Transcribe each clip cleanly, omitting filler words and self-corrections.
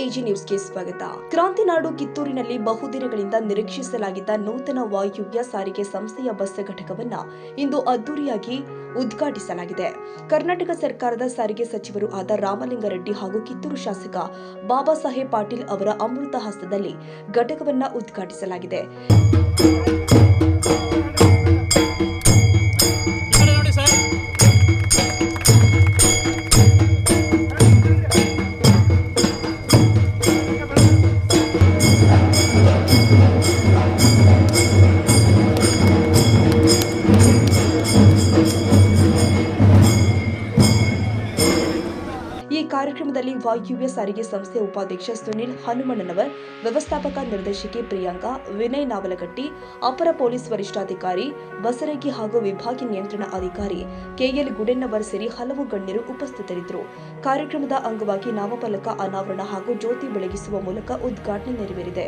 AG ನ್ಯೂಸ್ಗೆ ಸ್ವಾಗತ. ಕ್ರಾಂತಿನಾಡು ಕಿತ್ತೂರಿನಲ್ಲಿ ಬಹುದಿನಗಳಿಂದ ನಿರೀಕ್ಷಿಸಲಾಗಿದ್ದ ನೂತನ ವಾಯುವ್ಯ ಸಾರಿಗೆ ಸಂಸ್ಥೆಯ ಬಸ್ ಘಟಕವನ್ನು ಇಂದು ಅದ್ದೂರಿಯಾಗಿ ಉದ್ಘಾಟಿಸಲಾಗಿದೆ. ಕರ್ನಾಟಕ ಸರ್ಕಾರದ ಸಾರಿಗೆ ಸಚಿವರು ಆದ ರಾಮಲಿಂಗಾರೆಡ್ಡಿ ಹಾಗೂ ಕಿತ್ತೂರು ಶಾಸಕ ಬಾಬಾ ಸಾಹೇಬ್ ಪಾಟೀಲ್ ಅವರ ಅಮೃತ ಹಸ್ತದಲ್ಲಿ ಘಟಕವನ್ನು ಉದ್ಘಾಟಿಸಲಾಗಿದೆ. ಈ ಕಾರ್ಯಕ್ರಮದಲ್ಲಿ ವಾಯುವ್ಯ ಸಾರಿಗೆ ಸಂಸ್ಥೆ ಉಪಾಧ್ಯಕ್ಷ ಸುನಿಲ್ ಹನುಮಣ್ಣನವರ್, ವ್ಯವಸ್ಥಾಪಕ ನಿರ್ದೇಶಕಿ ಪ್ರಿಯಾಂಕಾ, ವಿನಯ್ ನಾವಲಗಟ್ಟಿ, ಅಪರ ಪೊಲೀಸ್ ವರಿಷ್ಠಾಧಿಕಾರಿ ಬಸರಗಿ ಹಾಗೂ ವಿಭಾಗೀಯ ನಿಯಂತ್ರಣ ಅಧಿಕಾರಿ ಕೆಎಲ್ ಗುಡೆನ್ನವರ್ ಸೇರಿ ಹಲವು ಗಣ್ಯರು ಉಪಸ್ಥಿತರಿದ್ದರು. ಕಾರ್ಯಕ್ರಮದ ಅಂಗವಾಗಿ ನಾಮಫಲಕ ಅನಾವರಣ ಹಾಗೂ ಜ್ಯೋತಿ ಬೆಳಗಿಸುವ ಮೂಲಕ ಉದ್ಘಾಟನೆ ನೆರವೇರಿದೆ.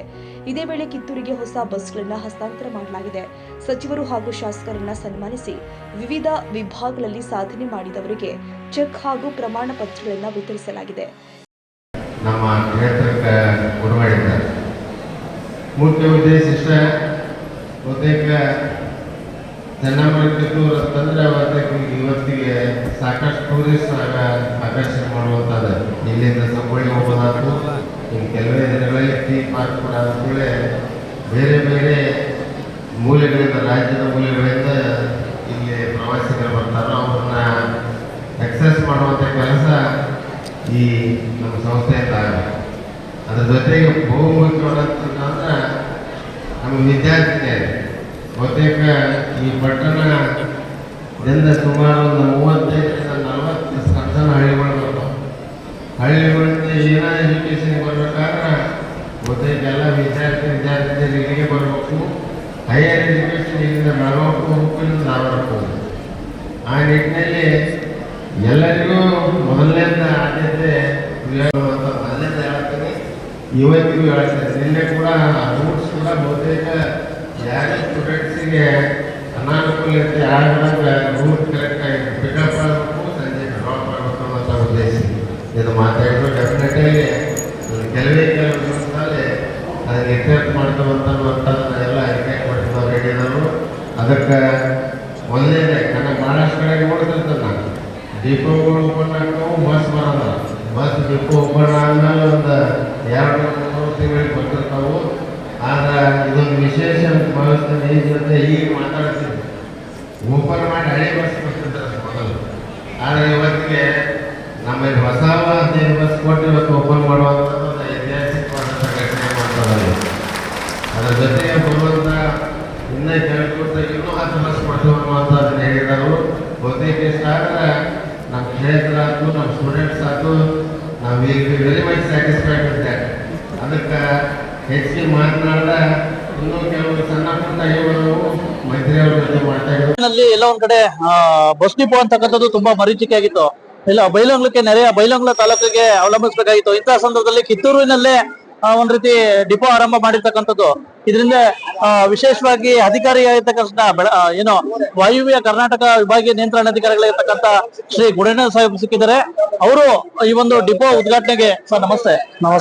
ಇದೇ ವೇಳೆ ಕಿತ್ತೂರಿಗೆ ಹೊಸ ಬಸ್ಗಳನ್ನು ಹಸ್ತಾಂತರ ಮಾಡಲಾಗಿದೆ. ಸಚಿವರು ಹಾಗೂ ಶಾಸಕರನ್ನ ಸನ್ಮಾನಿಸಿ ವಿವಿಧ ವಿಭಾಗಗಳಲ್ಲಿ ಸಾಧನೆ ಮಾಡಿದವರಿಗೆ ಚೆಕ್ ಹಾಗೂ ಪ್ರಮಾಣ ಪತ್ರಗಳನ್ನು ವಿತರಿಸಲಾಗಿದೆ. ನಮ್ಮ ಕ್ಷೇತ್ರಕ್ಕೆ ಕೊಡುಮಾಡಿದ್ದಾರೆ. ಮುಖ್ಯ ಉದ್ದೇಶ ಇಷ್ಟ, ಬಹುತೇಕ ಕಿತ್ತೂರು ಅಂತಂದ್ರೆ ಇವತ್ತಿಗೆ ಸಾಕಷ್ಟು ಟೂರಿಸ್ಟ್ ಆಕರ್ಷಣೆ ಮಾಡುವಂಥದ್ದು. ಇಲ್ಲಿಂದ ಸಂಗೊಳ್ಳಿ ಹೋಗೋದಾದ್ರು, ಇನ್ನು ಕೆಲವೇ ದಿನಗಳಲ್ಲಿ ಟೀ ಪಾರ್ಕ್ ಕೂಡ ಅಂತೇಳಿ ಬೇರೆ ಬೇರೆ ಮೂಲೆಗಳಿಂದ, ರಾಜ್ಯದ ಮೂಲೆಗಳಿಂದ ಇಲ್ಲಿ ಪ್ರವಾಸಿಗರು ಬರ್ತಾರೋ ಅವ್ರನ್ನ ಎಕ್ಸಸ್ ಮಾಡುವಂಥ ಕೆಲಸ ಈ ನಮ್ಮ ಸಂಸ್ಥೆಯಿಂದ ಆಗುತ್ತೆ. ಅದ್ರ ಜೊತೆಗೆ ಬಹುಮುಖ್ಯವಾದಂತಂದ್ರೆ ನಮ್ಮ ವಿದ್ಯಾರ್ಥಿನಿಯರು ಬಹುತೇಕ ಈ ಪಟ್ಟಣದಿಂದ ಸುಮಾರು ಒಂದು 35-40 ಸಣ್ಣ ಹಳ್ಳಿಗಳು ಬರ್ತಾವೆ. ಹಳ್ಳಿಗಳಿಂದ ಏನೋ ಎಜುಕೇಷನ್ ಬರ್ಬೇಕಾದ್ರೆ ಬಹುತೇಕ ಎಲ್ಲ ವಿದ್ಯಾರ್ಥಿನಿಯರು ಇಲ್ಲಿಗೆ ಬರಬೇಕು. ಹೈಯರ್ ಎಜುಕೇಷನ್ ಇಲ್ಲಿಂದ ಬೆಳಗಾವಿಗೆ ಹೋಗ್ಬೇಕು, ಇಲ್ಲಿಂದ ಧಾರವಾಡಕ್ಕೆ ಹೋಗ್ಬೇಕು. ಆ ನಿಟ್ಟಿನಲ್ಲಿ ಎಲ್ಲರಿಗೂ ಮೊದಲನೇದ ಆದ್ಯತೆ ಮೊದಲನೇದ ಹೇಳ್ತೀನಿ, ಇವತ್ತಿಗೂ ಹೇಳ್ತೀನಿ. ನಿನ್ನೆ ಕೂಡ ರೂಟ್ಸ್ ಕೂಡ ಬಹುತೇಕ ಯಾರೇ ಸ್ಟೂಡೆಂಟ್ಸಿಗೆ ಅನಾನುಕೂಲತೆ ಆಗದಂಗೆ ರೂಟ್ ಕರೆಕ್ಟಾಗಿ ಪಿಕಪ್ ಆಗಬೇಕು, ಸಂಜೆ ಡ್ರಾಪ್ ಆಗಬೇಕು ಅಂತ ಉದ್ದೇಶ ಇದು ಮಾತಾಡಿದ್ರು. ಡೆಫಿನೆಟಾಗಿ ಕೆಲವೇ ಕೆಲವು ದಿವಸದಲ್ಲಿ ಅದನ್ನು ಎಕ್ಸೆಪ್ಟ್ ಮಾಡ್ತಾವಂತನ್ನುವಂಥದ್ದನ್ನ ಎಲ್ಲ ಎಕ್ಸೆಪ್ಟ್ ಮಾಡಿದ್ರು ರೆಡಿ ಇದ್ದವರು. ಅದಕ್ಕೆ ಮೊದಲನೇದೇ ನನಗೆ ಭಾಳಷ್ಟು ಕಡೆ ನೋಡ್ತಿರ್ತದೆ. ನಾನು ಡಿಪೋಗಳು ಓಪನ್ ಆಗ್ತಾವು, ಬಸ್ ಬರೋಲ್ಲ. ಬಸ್ ಡಿಪೋ ಓಪನ್ ಆದಮೇಲೆ ಒಂದು 2-3 ತಿಂಗಳಿಗೆ ಬರ್ತಿರ್ತಾವು. ಆದ್ರೆ ಇದೊಂದು ವಿಶೇಷ ಭಾವಿಸ್ತೀನಿ. ಈ ಜೊತೆ ಈಗ ಮಾತಾಡ್ತೀನಿ, ಓಪನ್ ಮಾಡಿ ಹಳೆ ಬಸ್ ಬರ್ತಿರ್ತಾರೆ ಮೊದಲು. ಆದರೆ ಇವತ್ತಿಗೆ ನಮ್ಮಲ್ಲಿ ಹೊಸ 15 ಬಸ್ ಕೊಟ್ಟು ಇವತ್ತು ಓಪನ್ ಮಾಡುವಂಥದ್ದು ಒಂದು ಐತಿಹಾಸಿಕವಾದಂಥ ಘಟನೆ ಮಾಡ್ತಾರೆ. ಅದರ ಜೊತೆಗೆ ಬರುವಂಥ ಇನ್ನೂ ಕೆಲವು ಇನ್ನೂ 10 ಬಸ್ ಕೊಟ್ಟು ಅನ್ನುವಂಥದ್ದನ್ನು ಹೇಳಿದರು. ಬಹುತೇಕ ಇಷ್ಟ ಆದರೆ ನಮ್ಮ ಕ್ಷೇತ್ರ ಆಯ್ತು, ನಮ್ಮ ಸ್ಟೂಡೆಂಟ್ಸ್ ಆಯ್ತು, ನಾವು ಈಗ very much satisfied with that. ಅದಕ್ಕೆ ಹೆಚ್ಚಿಗೆ ಮಾತನಾಡಿದ ಇನ್ನೂ ಕೆಲವು ಸಣ್ಣ ಪುಟ್ಟ ಇವರು ಮಂತ್ರಿ ಅವ್ರ ಜೊತೆ ಮಾಡ್ತಾ ಇದ್ರು. ಎಲ್ಲ ಒಂದ್ ಕಡೆ ಬಸ್ ಡಿಪೋ ಅಂತಕ್ಕಂಥದ್ದು ತುಂಬಾ ಮರೀಚಿಕೆ ಆಗಿತ್ತು. ಇಲ್ಲ ಬೈಲಹೊಂಗಲಕ್ಕೆ ನೆರೆಯ ಬೈಲಹೊಂಗಲ ತಾಲೂಕಿಗೆ ಅವಲಂಬಿಸಬೇಕಾಗಿತ್ತು. ಇಂತಹ ಸಂದರ್ಭದಲ್ಲಿ ಕಿತ್ತೂರಿನಲ್ಲೇ ಒಂದ್ ರೀತಿ ಡಿಪೋ ಆರಂಭ ಮಾಡಿರ್ತಕ್ಕಂಥದ್ದು. ಇದರಿಂದ ವಿಶೇಷವಾಗಿ ಅಧಿಕಾರಿಯಾಗಿರ್ತಕ್ಕಂಥ ಏನು ವಾಯುವ್ಯ ಕರ್ನಾಟಕ ವಿಭಾಗೀಯ ನಿಯಂತ್ರಣ ಅಧಿಕಾರಿಗಳಿರ್ತಕ್ಕಂಥ ಶ್ರೀ ಗುಡೇನ ಸಾಹೇಬ್ ಸಿಕ್ಕಿದ್ದಾರೆ. ಅವರು ಈ ಒಂದು ಡಿಪೋ ಉದ್ಘಾಟನೆಗೆ ಸರ್ ನಮಸ್ತೆ.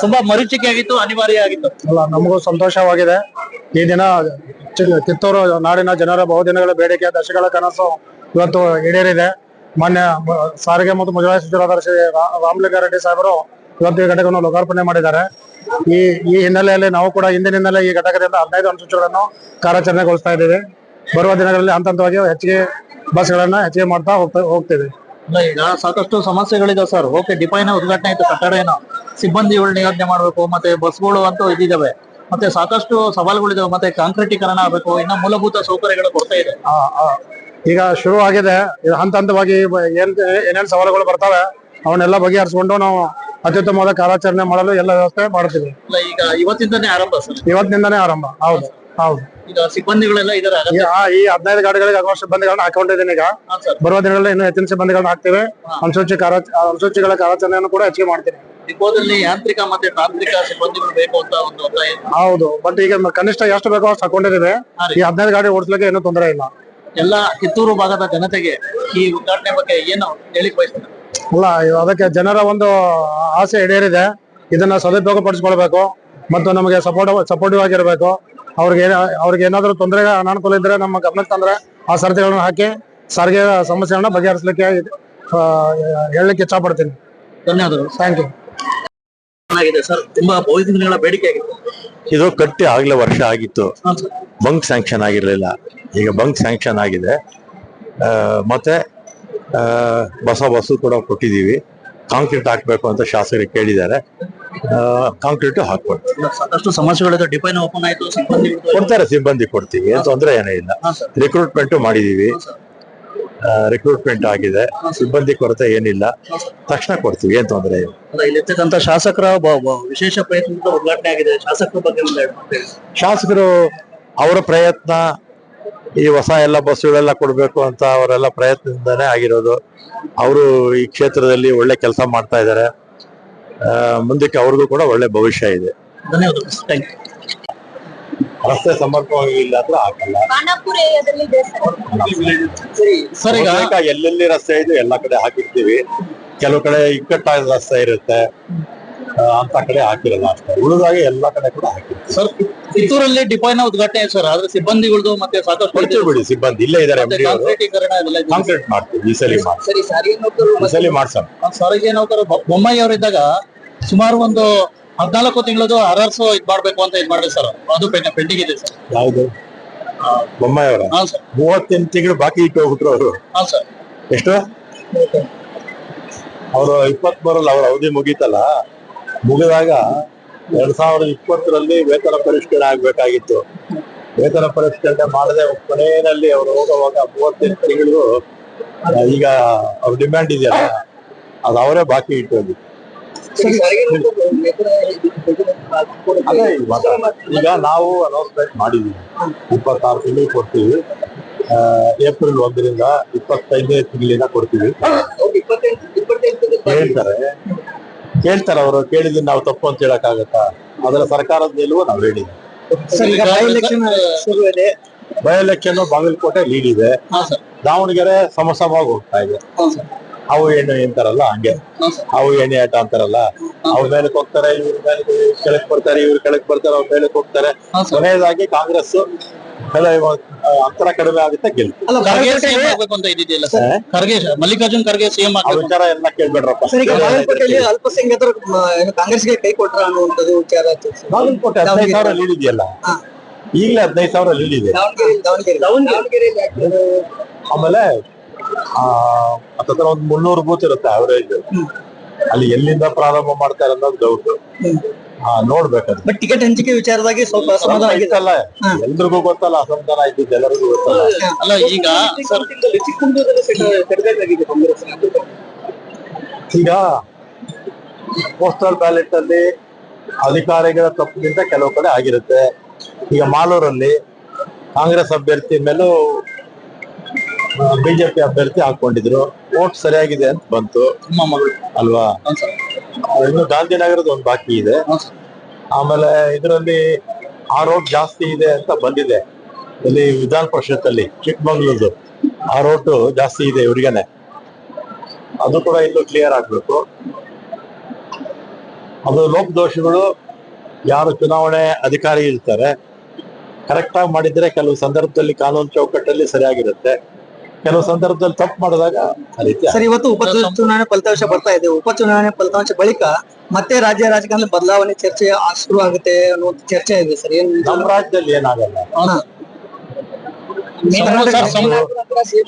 ತುಂಬಾ ಮರೀಚಿಕೆ ಆಗಿತ್ತು, ಅನಿವಾರ್ಯ ಆಗಿತ್ತು. ಅಲ್ಲ, ನಮಗೂ ಸಂತೋಷವಾಗಿದೆ. ಈ ದಿನ ಕಿತ್ತೂರು ನಾಡಿನ ಜನರ ಬಹುದಿನಗಳ ಬೇಡಿಕೆ, ದಶಕಗಳ ಕನಸು ಇವತ್ತು ಈಡೇರಿದೆ. ಮಾನ್ಯ ಸಾರಿಗೆ ಮತ್ತು ಮುಜರಾಯಿ ಸಚಿವರಾದ ಶ್ರೀ ರಾಮಲಿಂಗಾರೆಡ್ಡಿ ಸಾಹೇಬರು ಇವತ್ತು ಈ ಘಟಕವನ್ನು ಲೋಕಾರ್ಪಣೆ ಮಾಡಿದ್ದಾರೆ. ಈ ಹಿನ್ನೆಲೆಯಲ್ಲಿ ನಾವು ಕೂಡ ಇಂದಿನಿಂದಲೇ ಈ ಘಟಕದಿಂದ 15 ಅನುಸೂಚಿಗಳನ್ನು ಕಾರ್ಯಾಚರಣೆಗೊಳಿಸ್ತಾ ಇದ್ದೀವಿ. ಬರುವ ದಿನಗಳಲ್ಲಿ ಹಂತ ಹಂತವಾಗಿ ಹೆಚ್ಚಿಗೆ ಬಸ್ಗಳನ್ನ ಹೆಚ್ಚಿಗೆ ಮಾಡ್ತಾ ಹೋಗ್ತೇವೆ. ಈಗ ಸಾಕಷ್ಟು ಸಮಸ್ಯೆಗಳಿದಾವೆ ಸರ್. ಓಕೆ, ಡಿಪೋನ ಉದ್ಘಾಟನೆ ಆಯ್ತು, ಕಟ್ಟಡ ಏನೋ ಸಿಬ್ಬಂದಿಗಳು ನಿಯೋಜನೆ ಮಾಡಬೇಕು, ಮತ್ತೆ ಬಸ್ಗಳು ಅಂತೂ ಇದಿದ್ದಾವೆ, ಮತ್ತೆ ಸಾಕಷ್ಟು ಸವಾಲುಗಳಿದಾವೆ, ಮತ್ತೆ ಕಾಂಕ್ರೀಟೀಕರಣ ಆಗಬೇಕು, ಇನ್ನು ಮೂಲಭೂತ ಸೌಕರ್ಯಗಳು ಕೊಡ್ತಾ ಇದೆ. ಈಗ ಶುರು ಆಗಿದೆ. ಹಂತ ಹಂತವಾಗಿ ಏನೇನು ಸವಾಲುಗಳು ಬರ್ತವೆ ಅವನ್ನೆಲ್ಲ ಬಗೆಹರಿಸಿಕೊಂಡು ನಾವು ಅತ್ಯುತ್ತಮವಾದ ಕಾರ್ಯಾಚರಣೆ ಮಾಡಲು ಎಲ್ಲ ವ್ಯವಸ್ಥೆ ಮಾಡ್ತೀವಿ. ಈಗ ಇವತ್ತಿಂದಾನೇ ಆರಂಭ ಸರ್? ಇವತ್ತಿನಿಂದಾನೇ ಆರಂಭ. ಹೌದು ಹೌದು. ಈಗ ಸಿಬ್ಬಂದಿಗಳೆಲ್ಲ ಇದಾರೆ. ಈ 15 ಗಾಡಿಗಳಿಗೆ ಆಗುವಷ್ಟು ಸಿಬ್ಬಂದಿಗಳನ್ನ ಹಾಕೊಂಡಿದ್ದೀನಿ. ಈಗ ಬರುವ ದಿನಗಳಲ್ಲಿ ಇನ್ನೂ ಹೆಚ್ಚಿನ ಸಿಬ್ಬಂದಿಗಳನ್ನ ಹಾಕ್ತೇವೆ. ಅನುಸೂಚಿಗಳ ಕಾರ್ಯಾಚರಣೆಯನ್ನು ಕೂಡ ಹೆಚ್ಚಿಗೆ ಮಾಡ್ತೀನಿ. ಡಿಪೋದಲ್ಲಿ ಯಾಂತ್ರಿಕ ಮತ್ತೆ ತಾಂತ್ರಿಕ ಸಿಬ್ಬಂದಿಗಳು ಬೇಕು ಅಂತ ಒಂದು ಒತ್ತಾಯ. ಹೌದು, ಬಟ್ ಈಗ ಕನಿಷ್ಠ ಎಷ್ಟು ಬೇಕೋ ಅಷ್ಟು ಹಾಕೊಂಡಿದ್ದೀವಿ. ಈ 15 ಗಾಡಿ ಓಡಿಸ್ಲಿಕ್ಕೆ ಏನೂ ತೊಂದರೆ ಇಲ್ಲ. ಎಲ್ಲ ಕಿತ್ತೂರು ಭಾಗದ ಜನತೆಗೆ ಈ ಉದ್ಘಾಟನೆ ಬಗ್ಗೆ ಏನು ಹೇಳಿಕ್ ಬಯಸ್ತಾರೆ? ಅಲ್ಲ, ಅದಕ್ಕೆ ಜನರ ಒಂದು ಆಸೆ ಈಡೇರಿದೆ. ಇದನ್ನ ಸದುಪಯೋಗ ಪಡಿಸ್ಕೊಳ್ಬೇಕು ಮತ್ತು ನಮಗೆ ಸಪೋರ್ಟಿವ್ ಆಗಿರ್ಬೇಕು. ಅವ್ರಿಗೆ ಏನಾದ್ರು ತೊಂದರೆ ಅನಾನುಕೂಲ ಇದ್ರೆ ನಮ್ಮ ಗಮನಕ್ಕೆ ತಂದ್ರೆ ಆ ಸರದಿಗಳನ್ನ ಹಾಕಿ ಸಾರಿಗೆ ಸಮಸ್ಯೆಗಳನ್ನ ಬಗೆಹರಿಸಲಿಕ್ಕೆ ಹೇಳಲಿಕ್ಕೆ ಇಚ್ಛಾ ಪಡ್ತೀನಿ. ಧನ್ಯವಾದಗಳು. Thank you. ಚೆನ್ನಾಗಿದೆ ಸರ್, ತುಂಬಾ ಬಹು ದಿನಗಳ ಬೇಡಿಕೆ ಆಗಿತ್ತು. ಇದು ಕಟ್ಟಿ ಆಗ್ಲೇ ವರ್ಷ ಆಗಿತ್ತು, ಹಾಂ ಸರ್. Bunk sanction ಆಗಿರ್ಲಿಲ್ಲ. ಈಗ ಬಂಕ್ ಸ್ಯಾಂಕ್ಷನ್ ಆಗಿದೆ. ಮತ್ತೆ ಬಸ್ಸು ಕೂಡ ಕೊಟ್ಟಿದ್ದೀವಿ. ಕಾಂಕ್ರೀಟ್ ಹಾಕ್ಬೇಕು ಅಂತ ಶಾಸಕರಿಗೆ ಕೇಳಿದ್ದಾರೆ. ಕಾಂಕ್ರೀಟ್ ಹಾಕ್ಬೇಕು. ಸಾಕಷ್ಟು ಸಮಸ್ಯೆಗಳಿದೆ. ಡಿಪೈನ ಓಪನ್ ಆಯ್ತು, ಸಿಬ್ಬಂದಿ ಕೊಡ್ತಾರೆ, ಸಿಬ್ಬಂದಿ ಕೊಡ್ತೀವಿ, ಏನ್ ತೊಂದರೆ ಏನೇ ಇಲ್ಲ. ರಿಕ್ರೂಟ್ಮೆಂಟ್ ಮಾಡಿದೀವಿ, ರಿಕ್ರೂಟ್ಮೆಂಟ್ ಆಗಿದೆ. ಸಿಬ್ಬಂದಿ ಕೊರತೆ ಏನಿಲ್ಲ, ತಕ್ಷಣ ಕೊಡ್ತೀವಿ, ಏನ್ ತೊಂದರೆ ಇಲ್ಲ. ಇಲ್ಲಿರ್ತಕ್ಕಂಥ ಶಾಸಕರ ವಿಶೇಷ ಪ್ರಯತ್ನದಿಂದ ಉದ್ಘಾಟನೆ ಆಗಿದೆ. ಶಾಸಕರ ಬಗ್ಗೆ ಶಾಸಕರು ಅವರ ಪ್ರಯತ್ನ, ಈ ಹೊಸ ಎಲ್ಲ ಬಸ್ಸುಗಳೆಲ್ಲ ಕೊಡ್ಬೇಕು ಅಂತ ಅವರೆಲ್ಲ ಪ್ರಯತ್ನದಿಂದಾನೇ ಆಗಿರೋದು. ಅವರು ಈ ಕ್ಷೇತ್ರದಲ್ಲಿ ಒಳ್ಳೆ ಕೆಲಸ ಮಾಡ್ತಾ ಇದ್ದಾರೆ. ಮುಂದಕ್ಕೆ ಅವ್ರಿಗೂ ಕೂಡ ಒಳ್ಳೆ ಭವಿಷ್ಯ ಇದೆ. ಧನ್ಯವಾದಗಳು. Thank you. ರಸ್ತೆ ಸಮರ್ಪಕವಾಗಿಲ್ಲ ಅಂದ್ರೆ ಹಾಕಲ್ಲ ಸರ್. ಈಗ ಎಲ್ಲೆಲ್ಲಿ ರಸ್ತೆ ಇದೆ ಎಲ್ಲ ಕಡೆ ಹಾಕಿರ್ತೀವಿ. ಕೆಲವು ಕಡೆ ಇಕ್ಕಟ್ಟಾದ ರಸ್ತೆ ಇರುತ್ತೆ, ಅಂತ ಕಡೆ ಹಾಕಿರಲ್ಲ ಅಷ್ಟೇ. ಉಳಿದಾಗ ಎಲ್ಲಾ ಕಡೆ ಕೂಡ ಹಾಕಿರ್ತೀವಿ. ಸರ್, ಕಿತ್ತೂರಲ್ಲಿ ಡಿಪೋನ ಉದ್ಘಾಟನೆ ಸರ್, ಆದ್ರೆ ಸಿಬ್ಬಂದಿಗಳದು ಮತ್ತೆ ಸಾಕಷ್ಟು ಕೊಡ್ತೀವಿ ಬಿಡಿ, ಸಿಬ್ಬಂದಿ ಇಲ್ಲೇ ಇದಾರೆ. ಕಾಂಕ್ರೀಟೀಕರಣ ಕಾಂಕ್ರೀಟ್ ಮಾಡ್ತೀವಿ, ಈ ಸಲ ಮಾಡ್ಸೋಣ. ಸಾರಿಗೆ ನೌಕರು ಬೊಮ್ಮಾಯಿ ಅವರಿದ್ದಾಗ ಸುಮಾರು ಒಂದು 14 ತಿಂಗಳದು ಅರ್ಹರ್ಸು ಇದ್ ಮಾಡ್ಬೇಕು ಅಂತ ಇದ್ ಮಾಡಿದೆ ಸರ್. ಅದು ಪೆಂಡಿಂಗ್ ಇದೆ ಸರ್. ಯಾವ್ದು? ಬೊಮ್ಮಾಯಿ ಅವರ? ಹಾ ಸರ್. 38 ತಿಂಗಳು ಬಾಕಿ ಇಟ್ಟು ಹೋಗ್ಬಿಟ್ರು ಅವರು. ಹಾ ಸರ್. ಎಷ್ಟು? ಅವರು 23ರಲ್ಲಿ ಅವ್ರ ಅವಧಿ ಮುಗೀತಲ್ಲ, ಮುಗಿದಾಗ 2020ರಲ್ಲಿ ವೇತನ ಪರಿಷ್ಕರಣೆ ಆಗ್ಬೇಕಾಗಿತ್ತು. ವೇತನ ಪರಿಷ್ಕರಣೆ ಮಾಡದೆ ಕೊನೆಯಲ್ಲಿ ಅವರು ಹೋಗುವಾಗ 38 ತಿಂಗಳು ಈಗ ಅವ್ರ ಡಿಮ್ಯಾಂಡ್ ಇದೆಯಲ್ಲ, ಅದು ಅವರೇ ಬಾಕಿ ಇಟ್ಟು ಹೋಗಿ. ಈಗ ನಾವು ಅನೌನ್ಸ್ಮೆಂಟ್ ಮಾಡಿದೀವಿ, 26 ತಿಂಗಳು ಕೊಡ್ತೀವಿ. ಏಪ್ರಿಲ್ 1ರಿಂದ 25ನೇ ತಿಂಗಳಿನ ಕೊಡ್ತೀವಿ. ಕೇಳ್ತಾರೆ ಅವರು. ಕೇಳಿದ್ರೆ ನಾವು ತಪ್ಪು ಅಂತ ಹೇಳಕ್ಕಾಗತ್ತಾ? ಅದರ ಸರ್ಕಾರದ ನಿಲುವು ನಾವು ಹೇಳಿದ್ವಿ. ಬೈ ಎಲೆಕ್ಷನ್ ಬಾಗಲಕೋಟೆ ಲೀಡ್ ಇದೆ, ದಾವಣಗೆರೆ ಸಮಸಮವಾಗಿ ಹೋಗ್ತಾ ಇದೆ. ಅವು ಎಣ್ಣೆ ಅಂತಾರಲ್ಲ ಹಂಗೆ, ಅವು ಎಣ್ಣೆ ಆಟ ಅಂತಾರಲ್ಲ, ಅವ್ರ ಮೇಲಕ್ಕೆ ಹೋಗ್ತಾರೆ, ಇವ್ರ ಮೇಲೆ ಕೆಳಕ್ ಬರ್ತಾರೆ, ಇವ್ರ ಕೆಳಕ್ ಬರ್ತಾರೆ, ಅವ್ರ ಮೇಲಕ್ಕೆ ಹೋಗ್ತಾರೆ. ಕೊನೆಯದಾಗಿ ಕಾಂಗ್ರೆಸ್ ಅಂತರ ಕಡಿಮೆ ಆಗುತ್ತೆ, ಗೆಲ್ತು. ಮಲ್ಲಿಕಾರ್ಜುನ್ ಖರ್ಗೆ ಸಿಎಂ ಆ ವಿಚಾರ ಎಲ್ಲ ಕೇಳ್ಬೇಡ್ರಪ್ಪ. ಅಲ್ಪಸಂಖ್ಯಾತರು ಕಾಂಗ್ರೆಸ್ಗೆ ಕೈ ಕೊಟ್ರ ಅನ್ನುವಂಥದ್ದು ವಿಚಾರ. ಬಾಗಲಕೋಟೆ 15,000 ಲೀಡ್ ಇದೆಯಲ್ಲ, ಈಗಲೇ 15,000 ಲೀಡ್ ಇದೆ. ಆಮೇಲೆ ಹತ್ತತ್ರ ಒಂದು 300 ಬೂತ್ ಇರುತ್ತೆ ಅವರೇಜ್. ಅಲ್ಲಿ ಎಲ್ಲಿಂದ ಪ್ರಾರಂಭ ಮಾಡ್ತಾರೆ ಅನ್ನೋದು ಡೌಟ್. ನೋಡ್ಬೇಕಂತ. ಬಟ್ ಟಿಕೆಟ್ ಹಂಚಿಕೆ ವಿಚಾರವಾಗಿ ಸ್ವಲ್ಪ ಅಸಮಾಧಾನ ಆಗಿತ್ತಲ್ಲ, ಎಲ್ರಿಗೂ ಗೊತ್ತಲ್ಲ, ಅಸಮಾಧಾನ ಆಯ್ತಿದ್ದು ಎಲ್ಲರಿಗೂ ಗೊತ್ತಲ್ಲ. ಅಲ್ಲ, ಈಗ ಈಗ ಪೋಸ್ಟಲ್ ಬ್ಯಾಲೆಟ್ ಅಲ್ಲಿ ಅಧಿಕಾರಿಗಳ ತಪ್ಪಿನಿಂದ ಕೆಲವು ಕಡೆ ಆಗಿರುತ್ತೆ. ಈಗ ಮಾಲೂರಲ್ಲಿ ಕಾಂಗ್ರೆಸ್ ಅಭ್ಯರ್ಥಿ ಮೇಲೂ ಬಿಜೆಪಿ ಅಭ್ಯರ್ಥಿ ಹಾಕೊಂಡಿದ್ರು, ವೋಟ್ ಸರಿಯಾಗಿದೆ ಅಂತ ಬಂತು ಅಲ್ವಾ. ಇನ್ನು ಗಾಂಧಿನಗರದ ಒಂದು ಬಾಕಿ ಇದೆ. ಆಮೇಲೆ ಇದರಲ್ಲಿ ಆ ರೋಡ್ ಜಾಸ್ತಿ ಇದೆ ಅಂತ ಬಂದಿದೆ. ಇಲ್ಲಿ ವಿಧಾನ ಪರಿಷತ್ ಅಲ್ಲಿ ಚಿಕ್ಕಮಂಗ್ಳೂರ್ದು ಆ ರೋಡ್ ಜಾಸ್ತಿ ಇದೆ ಇವ್ರಿಗೇನೆ. ಅದು ಕೂಡ ಇನ್ನು ಕ್ಲಿಯರ್ ಆಗ್ಬೇಕು. ಅದು ಲೋಪದೋಷಗಳು ಯಾರು ಚುನಾವಣೆ ಅಧಿಕಾರಿ ಇರ್ತಾರೆ ಕರೆಕ್ಟ್ ಆಗಿ ಮಾಡಿದ್ರೆ ಕೆಲವು ಸಂದರ್ಭದಲ್ಲಿ ಕಾನೂನು ಚೌಕಟ್ಟಲ್ಲಿ ಸರಿಯಾಗಿರುತ್ತೆ, ಕೆಲವು ಸಂದರ್ಭದಲ್ಲಿ ತಪ್ಪು ಮಾಡಿದಾಗ ಸರ್. ಇವತ್ತು ಉಪಚುನಾವಣೆ ಫಲಿತಾಂಶ ಬರ್ತಾ ಇದೆ. ಉಪಚುನಾವಣೆ ಫಲಿತಾಂಶ ಬಳಿಕ ಮತ್ತೆ ರಾಜ್ಯ ರಾಜಕಾರಣದಲ್ಲಿ ಬದಲಾವಣೆ ಚರ್ಚೆ ಶುರು ಆಗುತ್ತೆ ಅನ್ನುವಂತ ಚರ್ಚೆ ಇದೆ ಸರ್. ಏನ್ ನಮ್ಮ ರಾಜ್ಯದಲ್ಲಿ ಏನಾಗಲ್ಲ.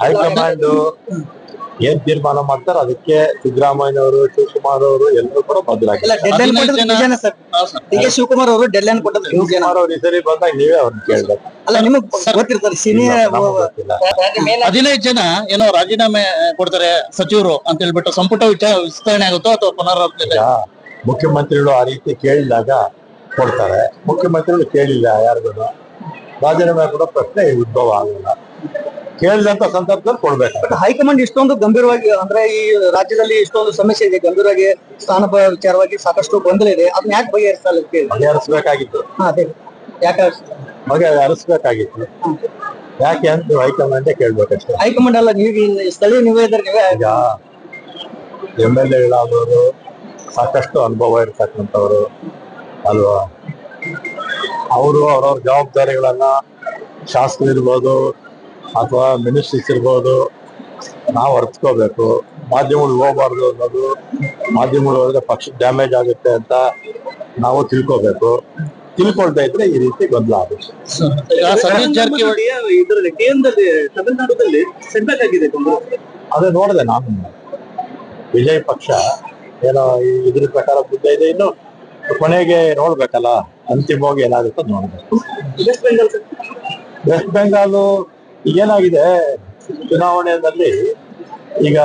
ಹೈಕಮಾಂಡ್ ಏನ್ ತೀರ್ಮಾನ ಮಾಡ್ತಾರೆ ಅದಕ್ಕೆ ಸಿದ್ದರಾಮಯ್ಯನವರು, ಶಿವಕುಮಾರ್ ಅವರು ಎಲ್ಲರೂ ಕೂಡ ಬದಲಾಗಿಲ್ಲ. ಶಿವಕುಮಾರ್ ಅವರು ಡೆಡ್ಲೈನ್ ಕೊಟ್ಟದ್ದು. ಶಿವಕುಮಾರ್ ಅವರು ಈ ಸರಿ ಬಂದಾಗ ನೀವೇ ಅವ್ರನ್ನ ಕೇಳ್ಬೇಕು. ಅಲ್ಲ, ನಿಮಗ್ ಗೊತ್ತಿರ್ತಾರೆ ಸೀನಿಯರ್ 15 ಜನ ಏನೋ ರಾಜೀನಾಮೆ ಕೊಡ್ತಾರೆ ಸಚಿವರು ಅಂತ ಹೇಳ್ಬಿಟ್ಟು ಸಂಪುಟ ವಿಸ್ತರಣೆ ಆಗುತ್ತೋ ಅಥವಾ ಪುನರಾವರ್ತನೆ? ಮುಖ್ಯಮಂತ್ರಿಗಳು ಆ ರೀತಿ ಕೇಳಿದಾಗ ಕೊಡ್ತಾರೆ. ಮುಖ್ಯಮಂತ್ರಿಗಳು ಕೇಳಿಲ್ಲ ಯಾರಿಗೂ ರಾಜೀನಾಮೆ ಕೊಡೋ ಪ್ರಶ್ನೆ ಉದ್ಭವ ಆಗಲ್ಲ. ಕೇಳಿದಂತ ಸಂದರ್ಭದಲ್ಲಿ ಕೊಡ್ಬೇಕು. ಹೈಕಮಾಂಡ್ ಇಷ್ಟೊಂದು ಗಂಭೀರವಾಗಿ, ಅಂದ್ರೆ ಈ ರಾಜ್ಯದಲ್ಲಿ ಇಷ್ಟೊಂದು ಸಮಸ್ಯೆ ಇದೆ, ಗಂಭೀರವಾಗಿ ಸ್ಥಾನ ವಿಚಾರವಾಗಿ ಸಾಕಷ್ಟು ಗೊಂದಲ ಇದೆ, ಅದನ್ನ ಯಾಕೆ ಬಗೆಹರಿಸಲ್ಲ? ಬಗೆಹರಿಸಬೇಕಾಗಿತ್ತು. ಅದೇ ಯಾಕೆ ಬಗೆಹರಿಸಬೇಕಾಗಿತ್ತು? ಯಾಕೆ ಅಂತ ಹೈಕಮಾಂಡ್ ಕೇಳ್ಬೇಕಷ್ಟೇ. ಹೈಕಮಾಂಡ್ ಅಲ್ಲ, ನೀವು ಸ್ಥಳೀಯ ನಿವೇದನೆ ನೀವೇ. ಈಗ MLA ಗಳಾದವರು ಸಾಕಷ್ಟು ಅನುಭವ ಇರ್ತಕ್ಕಂಥವ್ರು ಅಲ್ವಾ. ಅವರು ಅವ್ರವ್ರ ಜವಾಬ್ದಾರಿಗಳನ್ನ ಶಾಸಕರು ಇರ್ಬೋದು ಅಥವಾ ಮಿನಿಸ್ಟ್ರೀಸ್ ಇರ್ಬೋದು ನಾವು ಅರ್ತ್ಕೋಬೇಕು. ಮಾಧ್ಯಮಗಳು ಹೋಗ್ಬಾರ್ದು ಅನ್ನೋದು, ಮಾಧ್ಯಮಗಳು ಹೋದ್ರೆ ಪಕ್ಷಕ್ಕೆ ಡ್ಯಾಮೇಜ್ ಆಗುತ್ತೆ ಅಂತ ನಾವು ತಿಳ್ಕೋಬೇಕು. ತಿಳ್ಕೊಳ್ತಾ ಇದ್ರೆ ಈ ರೀತಿ ಗೊಂದಲ ಆಗುತ್ತೆ. ಸತೀಶ್ ಜಾರಕಿಹೊಳಿ ಇದರಲ್ಲಿ ಕೇಂದ್ರದಲ್ಲಿ ತಮಿಳುನಾಡಲ್ಲಿ ಸೆಟ್ಬ್ಯಾಕ್ ಆಗಿದೆ. ಅದೇ ನೋಡಿದೆ ನಾನು, ವಿಜಯ್ ಪಕ್ಷ ಏನೋ ಇದ್ರ ಪ್ರಕಾರ ಬುದ್ಧ ಇದೆ. ಇನ್ನು ಕೊನೆಗೆ ನೋಡ್ಬೇಕಲ್ಲ, ಅಂತಿಮವಾಗಿ ಏನಾಗುತ್ತೋ ನೋಡ್ಬೇಕು. ವೆಸ್ಟ್ ಬೆಂಗಾಲ್ ಏನಾಗಿದೆ, ಚುನಾವಣೆಯಲ್ಲಿ ಈಗ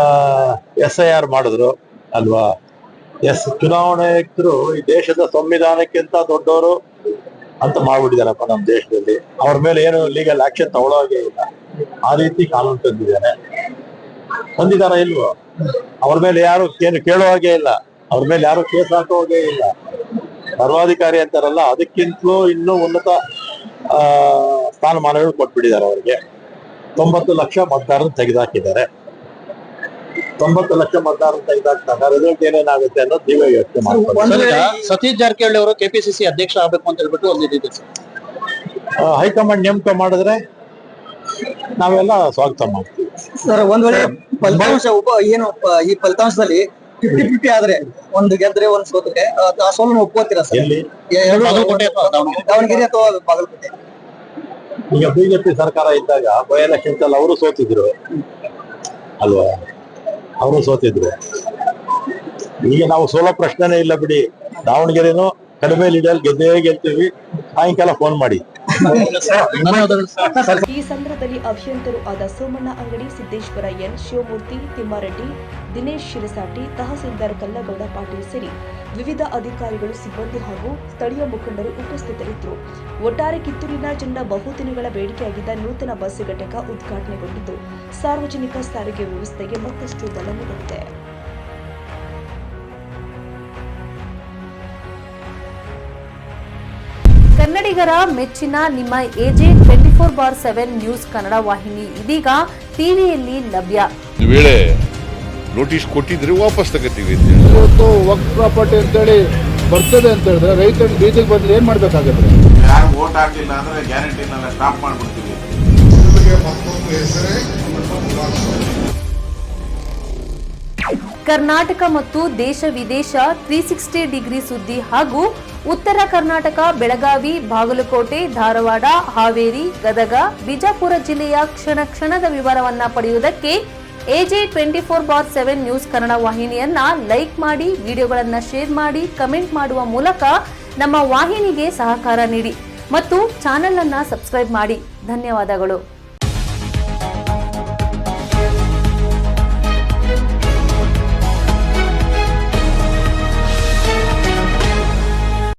SIR ಮಾಡಿದ್ರು ಅಲ್ವಾ. ಚುನಾವಣೆಯರು ಈ ದೇಶದ ಸಂವಿಧಾನಕ್ಕಿಂತ ದೊಡ್ಡವರು ಅಂತ ಮಾಡ್ಬಿಟ್ಟಿದಾರಪ್ಪ ನಮ್ಮ ದೇಶದಲ್ಲಿ. ಅವ್ರ ಮೇಲೆ ಏನು ಲೀಗಲ್ ಆಕ್ಷನ್ ತಗೊಳ್ಳೋಗೆ ಇಲ್ಲ, ಆ ರೀತಿ ಕಾನೂನು ತಂದಿದಾರ ಇಲ್ವೋ. ಅವ್ರ ಮೇಲೆ ಯಾರು ಏನು ಕೇಳೋ ಹಾಗೆ ಇಲ್ಲ, ಅವ್ರ ಮೇಲೆ ಯಾರು ಕೇಸ್ ಹಾಕೋ ಹಾಗೆ ಇಲ್ಲ. ಸರ್ವಾಧಿಕಾರಿ ಅಂತಾರಲ್ಲ, ಅದಕ್ಕಿಂತಲೂ ಇನ್ನೂ ಉನ್ನತ ಸ್ಥಾನಮಾನಗಳು ಕೊಟ್ಬಿಟ್ಟಿದ್ದಾರೆ ಅವ್ರಿಗೆ. 90 ಲಕ್ಷ ಮತದಾರರು ತೆಗೆದಾಕಿದ್ದಾರೆ. 90 ಲಕ್ಷ ಮತದಾರರು ತೆಗೆದಾಕ್ತಾರೆ. ರಿಸಲ್ಟ್ ಏನೇನಾಗುತ್ತೆ ಅನ್ನೋದು ನೀವೇ ಯೋಚನೆ ಮಾಡ್ಕೊಳ್ಳಿ. ಸತೀಶ್ ಜಾರಕಿಹೊಳಿ ಅವರು KPCC ಅಧ್ಯಕ್ಷ ಆಗ್ಬೇಕು ಅಂತ ಹೇಳ್ಬಿಟ್ಟು ಒಂದು ಇದಿದೆ ಸರ್. ಹೈಕಮಾಂಡ್ ನೇಮಕ ಮಾಡಿದ್ರೆ ನಾವೆಲ್ಲ ಸ್ವಾಗತ ಮಾಡ್ತೀವಿ ಸರ್. ಒಂದ್ ವೇಳೆ ಫಲಿತಾಂಶ ಈ ಫಲಿತಾಂಶದಲ್ಲಿ 50-50 ಆದ್ರೆ, ಒಂದು ಗೆದ್ರೆ ಒಂದು ಸೋತ್ರೆ ಆ ಸೋಲನ್ನು ಒಪ್ಕೋತೀರಾ ಸರ್? ಎಲ್ಲಿ ದಾವಣಗೆರೆ ಅಥವಾ ಬಾಗಲಕೋಟೆ? ಈಗ ಬಿಜೆಪಿ ಸರ್ಕಾರ ಇದ್ದಾಗ ಬೈ ಎಲೆಕ್ಷನ್ಸ್ ಅಲ್ಲಿ ಅವರು ಸೋತಿದ್ರು ಅಲ್ವಾ, ಅವರು ಸೋತಿದ್ರು. ಈಗ ನಾವು ಸೋಲೋ ಪ್ರಶ್ನೆನೇ ಇಲ್ಲ ಬಿಡಿ. ದಾವಣಗೆರೆನೂ ಕಡಿಮೆ ಲೀಡಲ್ಲಿ ಗೆಲ್ತೀವಿ. ಸಾಯಂಕಾಲ ಫೋನ್ ಮಾಡಿ. ಈ ಸಂದರ್ಭದಲ್ಲಿ ಅಭಿಯಂತರು ಆದ ಸೋಮಣ್ಣ ಅಂಗಡಿ, ಸಿದ್ದೇಶ್ವರ ಎನ್, ಶಿವಮೂರ್ತಿ, ತಿಮ್ಮಾರೆಡ್ಡಿ, ದಿನೇಶ್ ಶಿರಸಾಟಿ, ತಹಸೀಲ್ದಾರ್ ಕಲ್ಲಗೌಡ ಪಾಟೀಲ್ ಸೇರಿ ವಿವಿಧ ಅಧಿಕಾರಿಗಳು, ಸಿಬ್ಬಂದಿ ಹಾಗೂ ಸ್ಥಳೀಯ ಮುಖಂಡರು ಉಪಸ್ಥಿತರಿದ್ದರು. ಒಟ್ಟಾರೆ ಕಿತ್ತೂರಿನ ಜನರ ಬಹುದಿನಗಳ ಬೇಡಿಕೆಯಾಗಿದ್ದ ನೂತನ ಬಸ್ ಘಟಕ ಉದ್ಘಾಟನೆಗೊಂಡಿದ್ದು ಸಾರ್ವಜನಿಕ ಸಾರಿಗೆ ವ್ಯವಸ್ಥೆಗೆ ಮತ್ತಷ್ಟು ಬಲ ನೀಡುತ್ತೆ. ಕನ್ನಡಿಗರ ಮೆಚ್ಚಿನ ನಿಮ್ಮ AJ 24/7 ನ್ಯೂಸ್ ಕನ್ನಡ ವಾಹಿನಿ ಇದೀಗ ಟಿವಿಯಲ್ಲಿ ಲಭ್ಯ. ವೇಳೆ ನೋಟಿಸ್ ಕೊಟ್ಟಿದ್ರೆ ವಾಪಸ್ ತಗೋತೀವಿ. ಇವತ್ತು ವಕ್ಫ್ ಪ್ರಾಪರ್ಟಿ ಅಂತೇಳಿ ಬರ್ತದೆ ಅಂತ ಹೇಳಿದ್ರೆ ರೈತರು ಬೀದಿಗೆ ಬಂದ್ರೆ ಏನ್ ಮಾಡ್ಬೇಕಾಗತ್ತೆ? ಯಾರು ವೋಟ್ ಹಾಕಿಲ್ಲ ಅಂದ್ರೆ ಗ್ಯಾರಂಟಿನೆಲ್ಲ ಸ್ಟಾಪ್ ಮಾಡ್ಬಿಡ್ತೀವಿ. ಕರ್ನಾಟಕ ಮತ್ತು ದೇಶ ವಿದೇಶ 360 ಡಿಗ್ರಿ ಸುದ್ದಿ ಹಾಗೂ ಉತ್ತರ ಕರ್ನಾಟಕ, ಬೆಳಗಾವಿ, ಬಾಗಲಕೋಟೆ, ಧಾರವಾಡ, ಹಾವೇರಿ, ಗದಗ, ಬಿಜಾಪುರ ಜಿಲ್ಲೆಯ ಕ್ಷಣ ಕ್ಷಣದ ವಿವರವನ್ನ ಪಡೆಯುವುದಕ್ಕೆ AJ 24/7 ನ್ಯೂಸ್ ಕನ್ನಡ ವಾಹಿನಿಯನ್ನ ಲೈಕ್ ಮಾಡಿ, ವಿಡಿಯೋಗಳನ್ನ ಶೇರ್ ಮಾಡಿ, ಕಮೆಂಟ್ ಮಾಡುವ ಮೂಲಕ ನಮ್ಮ ವಾಹಿನಿಗೆ ಸಹಕಾರ ನೀಡಿ ಮತ್ತು ಚಾನೆಲ್ ಅನ್ನ ಸಬ್ಸ್ಕ್ರೈಬ್ ಮಾಡಿ. ಧನ್ಯವಾದಗಳು.